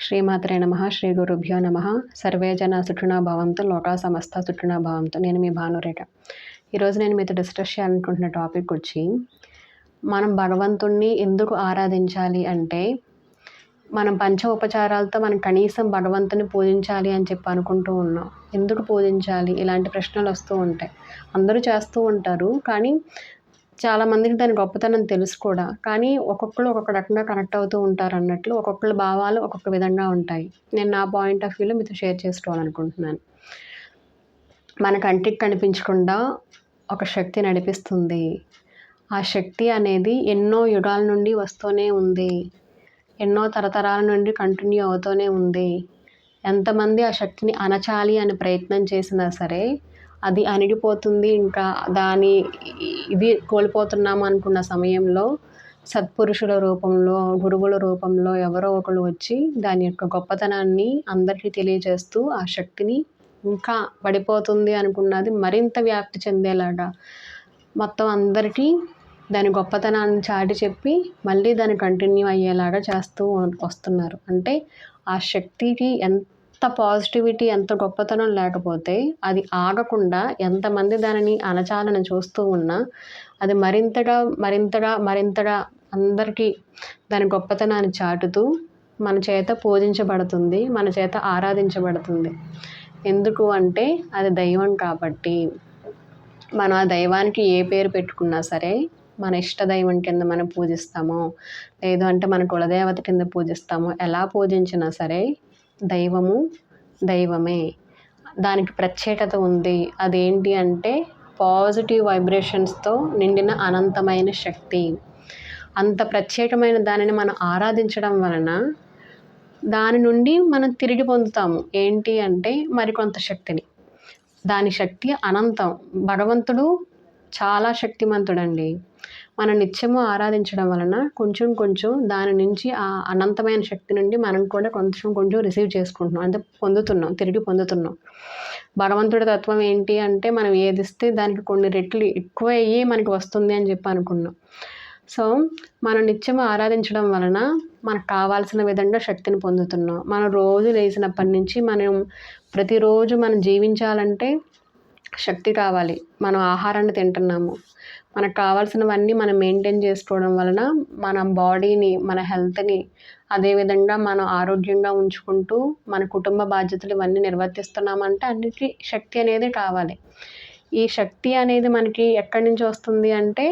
శ్రీమాత్రే నమః. శ్రీ గురుభ్యో నమః. సర్వే జన సుఖినో భవంతు, లోకా సమస్త సుఖినో భవంతు. నేను మీ భానురేఖ. ఈరోజు నేను మీతో డిస్కస్ చేయాలనుకుంటున్న టాపిక్ వచ్చి, మనం భగవంతుణ్ణి ఎందుకు ఆరాధించాలి అంటే, మనం పంచ ఉపచారాలతో మనం కనీసం భగవంతుని పూజించాలి అని చెప్పి అనుకుంటూ ఉన్నాం. ఎందుకు పూజించాలి? ఇలాంటి ప్రశ్నలు వస్తూ ఉంటాయి. అందరూ చేస్తూ ఉంటారు, కానీ చాలామందికి దాని గొప్పతనం తెలుసు కూడా. కానీ ఒక్కొక్కరు ఒక్కొక్క రకంగా కనెక్ట్ అవుతూ ఉంటారు అన్నట్లు ఒక్కొక్కరి భావాలు ఒక్కొక్క విధంగా ఉంటాయి. నేను నా పాయింట్ ఆఫ్ వ్యూలో మీతో షేర్ చేసుకోవాలనుకుంటున్నాను. మన కంటికి కనిపించకుండా ఒక శక్తి నడిపిస్తుంది. ఆ శక్తి అనేది ఎన్నో యుగాల నుండి వస్తూనే ఉంది. ఎన్నో తరతరాల నుండి కంటిన్యూ అవుతూనే ఉంది. ఎంతమంది ఆ శక్తిని అణచాలి అని ప్రయత్నం చేసినా సరే అది అణిగిపోతుంది. ఇంకా దాని ఇది కోల్పోతున్నాము అనుకున్న సమయంలో సత్పురుషుల రూపంలో, గురువుల రూపంలో ఎవరో ఒకరు వచ్చి దాని యొక్క గొప్పతనాన్ని అందరికీ తెలియజేస్తూ ఆ శక్తిని ఇంకా పడిపోతుంది అనుకున్నది మరింత వ్యాప్తి చెందేలాగా మొత్తం అందరికీ దాని గొప్పతనాన్ని చాటి చెప్పి మళ్ళీ దాన్ని కంటిన్యూ అయ్యేలాగా చేస్తూ వస్తున్నారు. అంటే ఆ శక్తికి ఎంత పాజిటివిటీ, ఎంత గొప్పతనం లేకపోతే అది ఆగకుండా ఎంతమంది దానిని అణచాలని చూస్తూ ఉన్నా అది మరింతగా అందరికీ దాని గొప్పతనాన్ని చాటుతూ మన చేత పూజించబడుతుంది, మన చేత ఆరాధించబడుతుంది. ఎందుకు అంటే అది దైవం కాబట్టి. మన ఆ దైవానికి ఏ పేరు పెట్టుకున్నా సరే, మన ఇష్ట దైవం కింద మనం పూజిస్తామో, లేదు అంటే మన కులదేవత కింద పూజిస్తామో, ఎలా పూజించినా సరే దైవము దైవమే. దానికి ప్రత్యేకత ఉంది. అదేంటి అంటే పాజిటివ్ వైబ్రేషన్స్తో నిండిన అనంతమైన శక్తి. అంత ప్రత్యేకమైన దానిని మనం ఆరాధించడం వలన దాని నుండి మనం తిరిగి పొందుతాము. ఏంటి అంటే మరికొంత శక్తిని. దాని శక్తి అనంతం. భగవంతుడు చాలా శక్తిమంతుడండి. మనం నిత్యము ఆరాధించడం వలన కొంచెం దాని నుంచి ఆ అనంతమైన శక్తి నుండి మనం కూడా కొంచెం రిసీవ్ చేసుకుంటున్నాం, అంటే తిరిగి పొందుతున్నాం. భగవంతుడి తత్వం ఏంటి అంటే మనం ఏది ఇస్తే దానికి కొన్ని రెట్లు ఎక్కువ అయ్యి మనకి వస్తుంది అని చెప్పి అనుకున్నాం. సో మనం నిత్యము ఆరాధించడం వలన మనకు కావాల్సిన విధంగా శక్తిని పొందుతున్నాం. మనం రోజు లేచినప్పటి నుంచి మనం ప్రతిరోజు మనం జీవించాలంటే శక్తి కావాలి. మనం ఆహారాన్ని తింటున్నాము, మనకు కావాల్సినవన్నీ మనం మెయింటైన్ చేసుకోవడం వలన మన బాడీని, మన హెల్త్ని, అదేవిధంగా మనం ఆరోగ్యంగా ఉంచుకుంటూ మన కుటుంబ బాధ్యతలు ఇవన్నీ నిర్వర్తిస్తున్నామంటే అన్నిటికీ శక్తి అనేది కావాలి. ఈ శక్తి అనేది మనకి ఎక్కడి నుంచి వస్తుంది అంటే,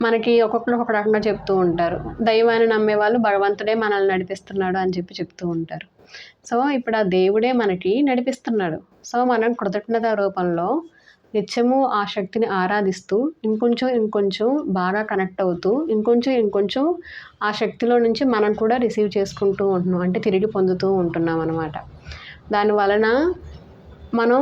మనకి ఒక్కొక్కరు ఒక రకంగా చెప్తూ ఉంటారు. దైవాన్ని నమ్మే వాళ్ళు భగవంతుడే మనల్ని నడిపిస్తున్నాడు అని చెప్తూ ఉంటారు. సో ఇప్పుడు ఆ దేవుడే మనకి నడిపిస్తున్నాడు. సో మనం కృతజ్ఞత రూపంలో నిత్యము ఆ శక్తిని ఆరాధిస్తూ ఇంకొంచెం బాగా కనెక్ట్ అవుతూ ఇంకొంచెం ఆ శక్తిలో నుంచి మనం కూడా రిసీవ్ చేసుకుంటూ ఉంటున్నాం, అంటే తిరిగి పొందుతూ ఉంటున్నాం అన్నమాట. దానివలన మనం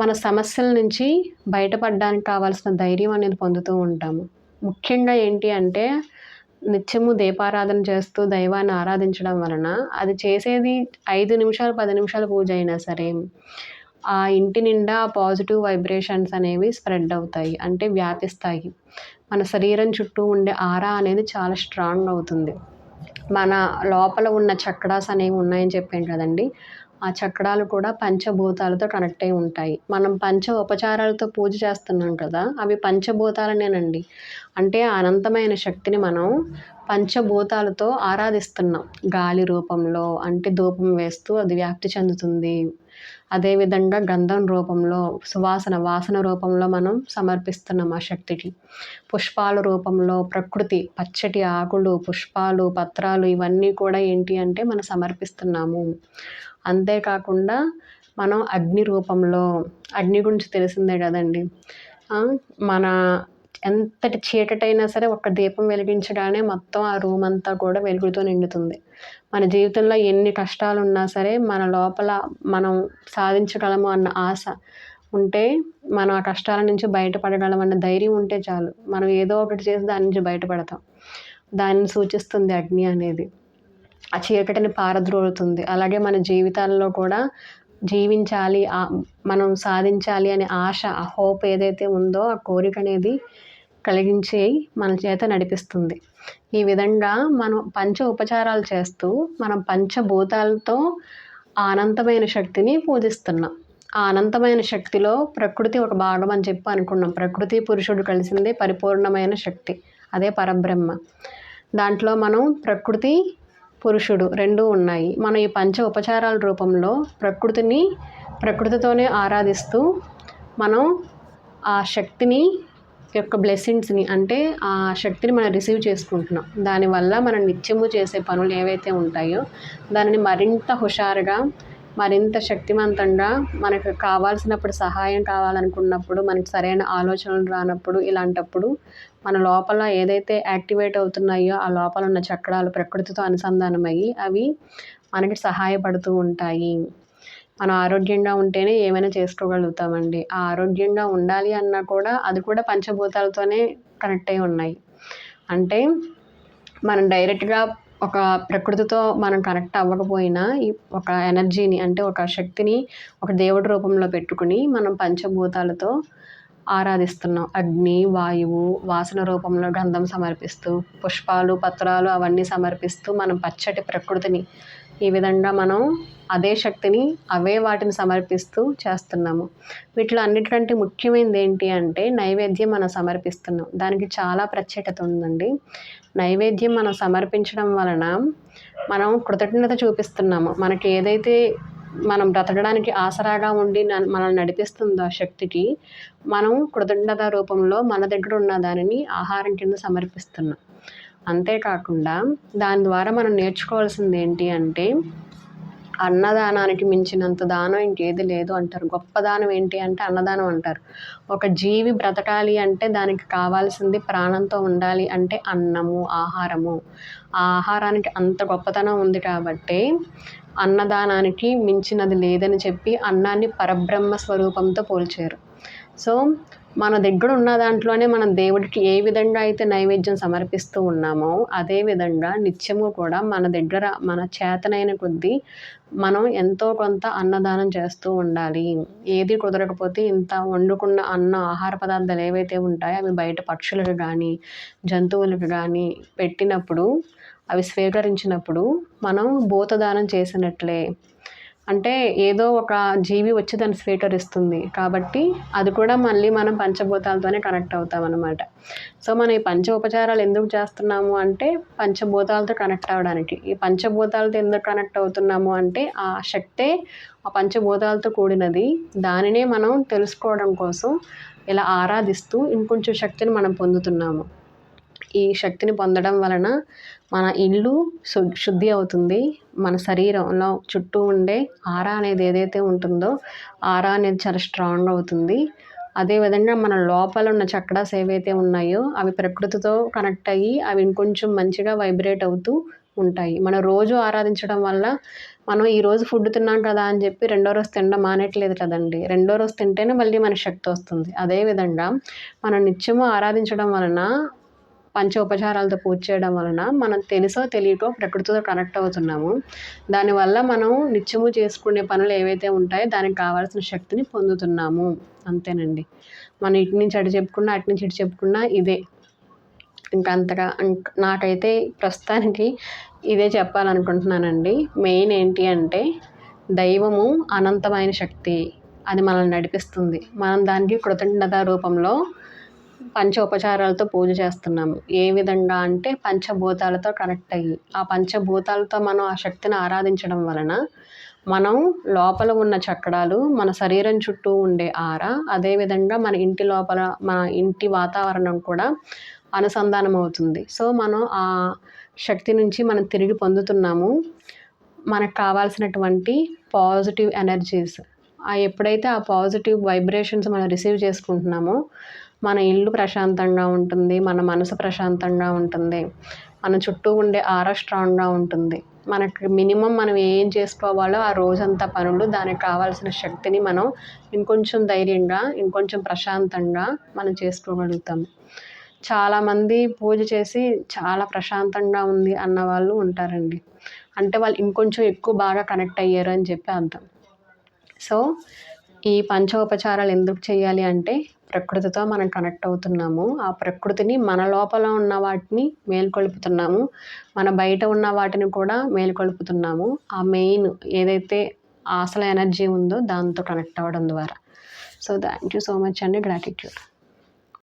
మన సమస్యల నుంచి బయటపడడానికి కావాల్సిన ధైర్యం అనేది పొందుతూ ఉంటాము. ముఖ్యంగా ఏంటి అంటే నిత్యము దీపారాధన చేస్తూ దైవాన్ని ఆరాధించడం వలన అది చేసేది 5 నిమిషాలు 10 నిమిషాల పూజ అయినా సరే ఆ ఇంటి నిండా పాజిటివ్ వైబ్రేషన్స్ అనేవి స్ప్రెడ్ అవుతాయి, అంటే వ్యాపిస్తాయి. మన శరీరం చుట్టూ ఉండే ఆరా అనేది చాలా స్ట్రాంగ్ అవుతుంది. మన లోపల ఉన్న చక్రాస్ అనేవి ఉన్నాయని చెప్పాను కదండి. ఆ చక్రాలు కూడా పంచభూతాలతో కనెక్ట్ అయి ఉంటాయి. మనం పంచ ఉపచారాలతో పూజ చేస్తున్నాం కదా, అవి పంచభూతాలనేనండి. అంటే అనంతమైన శక్తిని మనం పంచభూతాలతో ఆరాధిస్తున్నాం. గాలి రూపంలో అంటే ధూపం వేస్తూ అది వ్యాప్తి చెందుతుంది. అదేవిధంగా గంధం రూపంలో, వాసన రూపంలో మనం సమర్పిస్తున్నాం ఆ శక్తికి. పుష్పాల రూపంలో ప్రకృతి, పచ్చటి ఆకులు, పుష్పాలు, పత్రాలు ఇవన్నీ కూడా ఏంటి అంటే మనం సమర్పిస్తున్నాము. అంతేకాకుండా మనం అగ్ని రూపంలో, అగ్ని గురించి తెలిసిందే కదండి. మన ఎంతటి చీకటైనా సరే ఒక్క దీపం వెలిగించగానే మొత్తం ఆ రూమ్ అంతా కూడా వెలుగుతో నిండుతుంది. మన జీవితంలో ఎన్ని కష్టాలు ఉన్నా సరే మన లోపల మనం సాధించగలము అన్న ఆశ ఉంటే, మనం ఆ కష్టాల నుంచి బయటపడగలం అన్న ధైర్యం ఉంటే చాలు, మనం ఏదో ఒకటి చేసి దాని నుంచి బయటపడతాం. దాన్ని సూచిస్తుంది అగ్ని అనేది. ఆ చీకటిని పారద్రోలుతుంది. అలాగే మన జీవితాల్లో కూడా జీవించాలి, మనం సాధించాలి అనే ఆశ, ఆ హోప్ ఏదైతే ఉందో ఆ కోరిక అనేది కలిగించి మన చేత నడిపిస్తుంది. ఈ విధంగా మనం పంచ ఉపచారాలు చేస్తూ మనం పంచభూతాలతో ఆ అనంతమైన శక్తిని పూజిస్తున్నాం. ఆ అనంతమైన శక్తిలో ప్రకృతి ఒక భాగం అని చెప్పి అనుకున్నాం. ప్రకృతి పురుషుడు కలిసిందే పరిపూర్ణమైన శక్తి, అదే పరబ్రహ్మ. దాంట్లో మనం ప్రకృతి పురుషుడు రెండూ ఉన్నాయి. మనం ఈ పంచ ఉపచారాల రూపంలో ప్రకృతితోనే ఆరాధిస్తూ మనం ఆ శక్తిని యొక్క బ్లెస్సింగ్స్ని, అంటే ఆ శక్తిని మనం రిసీవ్ చేసుకుంటున్నాం. దానివల్ల మనం నిత్యము చేసే పనులు ఏవైతే ఉంటాయో దానిని మరింత హుషారుగా, మరింత శక్తివంతంగా, మనకు కావాల్సినప్పుడు సహాయం కావాలనుకున్నప్పుడు, మనకి సరైన ఆలోచనలు రానప్పుడు, ఇలాంటప్పుడు మన లోపల ఏదైతే యాక్టివేట్ అవుతున్నాయో ఆ లోపల ఉన్న చక్రాలు ప్రకృతితో అనుసంధానమయ్యి అవి మనకి సహాయపడుతూ ఉంటాయి. మనం ఆరోగ్యంగా ఉంటేనే ఏమైనా చేసుకోగలుగుతామండి. ఆ ఆరోగ్యంగా ఉండాలి అన్నా కూడా అది కూడా పంచభూతాలతోనే కనెక్ట్ అయి ఉన్నాయి. అంటే మనం డైరెక్ట్గా ఒక ప్రకృతితో మనం కనెక్ట్ అవ్వకపోయినా ఈ ఒక ఎనర్జీని, అంటే ఒక శక్తిని ఒక దేవుడి రూపంలో పెట్టుకుని మనం పంచభూతాలతో ఆరాధిస్తున్నాం. అగ్ని, వాయువు, వాసన రూపంలో గంధం సమర్పిస్తూ, పుష్పాలు, పత్రాలు అవన్నీ సమర్పిస్తూ మనం పచ్చటి ప్రకృతిని ఈ విధంగా మనం అదే శక్తిని వాటిని సమర్పిస్తూ చేస్తున్నాము. వీటిలో అన్నిటికంటే ముఖ్యమైనది ఏంటి అంటే నైవేద్యం మనం సమర్పిస్తున్నాం. దానికి చాలా ప్రత్యేకత ఉందండి. నైవేద్యం మనం సమర్పించడం వలన మనం కృతజ్ఞత చూపిస్తున్నాము. మనకి ఏదైతే మనం బ్రతకడానికి ఆసరాగా ఉండి మనల్ని నడిపిస్తుందో ఆ శక్తికి మనం కృతజ్ఞత రూపంలో మన దగ్గర ఉన్న దానిని ఆహారం కింద సమర్పిస్తున్నాం. అంతేకాకుండా దాని ద్వారా మనం నేర్చుకోవాల్సింది ఏంటి అంటే అన్నదానానికి మించినంత దానం ఇంకేది లేదు అంటారు. గొప్ప దానం ఏంటి అంటే అన్నదానం అంటారు. ఒక జీవి బ్రతకాలి అంటే దానికి కావాల్సింది ప్రాణంతో ఉండాలి అంటే అన్నము, ఆహారము. ఆ ఆహారానికి అంత గొప్పతనం ఉంది కాబట్టి అన్నదానానికి మించినది లేదని చెప్పి అన్నాన్ని పరబ్రహ్మ స్వరూపంతో పోల్చారు. సో మన దగ్గర ఉన్న దాంట్లోనే మనం దేవుడికి ఏ విధంగా అయితే నైవేద్యం సమర్పిస్తూ ఉన్నామో అదే విధంగా నిత్యము కూడా మన దగ్గర మన చేతనైన కొద్దీ మనం ఎంతో కొంత అన్నదానం చేస్తూ ఉండాలి. ఏది కుదరకపోతే ఇంత వండుకున్న ఆహార పదార్థాలు ఏవైతే ఉంటాయో అవి బయట పక్షులకు కానీ, జంతువులకు కానీ పెట్టినప్పుడు, అవి స్వీకరించినప్పుడు మనం భూతదానం చేసినట్లే. అంటే ఏదో ఒక జీవి వచ్చి దాన్ని స్వీకరిస్తుంది కాబట్టి అది కూడా మళ్ళీ మనం పంచభూతాలతోనే కనెక్ట్ అవుతామన్నమాట. సో మనం ఈ పంచ ఉపచారాలు ఎందుకు చేస్తున్నాము అంటే పంచభూతాలతో కనెక్ట్ అవ్వడానికి. ఈ పంచభూతాలతో ఎందుకు కనెక్ట్ అవుతున్నాము అంటే ఆ శక్తే ఆ పంచభూతాలతో కూడినది. దానినే మనం తెలుసుకోవడం కోసం ఇలా ఆరాధిస్తూ ఇంకొంచెం శక్తిని మనం పొందుతున్నాము. ఈ శక్తిని పొందడం వలన మన ఇల్లు శుద్ధి అవుతుంది. మన శరీరంలో చుట్టూ ఉండే ఆరా అనేది ఏదైతే ఉంటుందో ఆరా అనేది చాలా స్ట్రాంగ్ అవుతుంది. అదేవిధంగా మన లోపల ఉన్న చక్రాస్ ఏవైతే ఉన్నాయో అవి ప్రకృతితో కనెక్ట్ అయ్యి అవి ఇంకొంచెం మంచిగా వైబ్రేట్ అవుతూ ఉంటాయి. మనం రోజు ఆరాధించడం వల్ల మనం ఈరోజు ఫుడ్ తిన్నాం కదా అని చెప్పి రెండో రోజు తినడం మానేయట్లేదు కదండి. రెండో రోజు తింటేనే మళ్ళీ మనకి శక్తి వస్తుంది. అదేవిధంగా మనం నిత్యము ఆరాధించడం వలన పంచ ఉపచారాలతో పూజ చేయడం వలన మనం తెలుసో తెలియకో ప్రకృతితో కనెక్ట్ అవుతున్నాము. దానివల్ల మనం నిత్యము చేసుకునే పనులు ఏవైతే ఉంటాయో దానికి కావాల్సిన శక్తిని పొందుతున్నాము. అంతేనండి. మనం ఇటు నుంచి అటు చెప్పుకున్నా, అటు నుంచి ఇటు చెప్పుకున్నా ఇదే. నాకైతే ప్రస్తుతానికి ఇదే చెప్పాలనుకుంటున్నానండి. మెయిన్ ఏంటి అంటే దైవము అనంతమైన శక్తి. అది మనల్ని నడిపిస్తుంది. మనం దానికి కృతజ్ఞత రూపంలో పంచ ఉపచారాలతో పూజ చేస్తున్నాము. ఏ విధంగా అంటే పంచభూతాలతో కనెక్ట్ అయ్యి ఆ పంచభూతాలతో మనం ఆ శక్తిని ఆరాధించడం వలన మనం లోపల ఉన్న చక్రాలు, మన శరీరం చుట్టూ ఉండే ఆరా, అదేవిధంగా మన ఇంటి లోపల మన ఇంటి వాతావరణం కూడా అనుసంధానం అవుతుంది. సో మనం ఆ శక్తి నుంచి మనం తిరిగి పొందుతున్నాము మనకు కావాల్సినటువంటి పాజిటివ్ ఎనర్జీస్. ఎప్పుడైతే ఆ పాజిటివ్ వైబ్రేషన్స్ మనం రిసీవ్ చేసుకుంటున్నామో మన ఇల్లు ప్రశాంతంగా ఉంటుంది, మన మనసు ప్రశాంతంగా ఉంటుంది, మన చుట్టూ ఉండే ఆరా స్ట్రాంగ్గా ఉంటుంది. మనకి మినిమం మనం ఏం చేసుకోవాలో ఆ రోజంతా పనులు, దానికి కావాల్సిన శక్తిని మనం ఇంకొంచెం ధైర్యంగా, ఇంకొంచెం ప్రశాంతంగా మనం చేసుకోగలుగుతాము. చాలామంది పూజ చేసి చాలా ప్రశాంతంగా ఉంది అన్న వాళ్ళు ఉంటారండి. అంటే వాళ్ళు ఇంకొంచెం ఎక్కువ బాగా కనెక్ట్ అయ్యారు అని చెప్పి అర్థం. సో ఈ పంచోపచారాలు ఎందుకు చేయాలి అంటే ప్రకృతితో మనం కనెక్ట్ అవుతున్నాము. ఆ ప్రకృతిని మన లోపల ఉన్న వాటిని మేల్కొల్పుతున్నాము. మన బయట ఉన్న వాటిని కూడా మేల్కొల్పుతున్నాము. ఆ మెయిన్ ఏదైతే అసలు ఎనర్జీ ఉందో దాంతో కనెక్ట్ అవ్వడం ద్వారా. So thank you so much అండి. గ్రాటిట్యూడ్.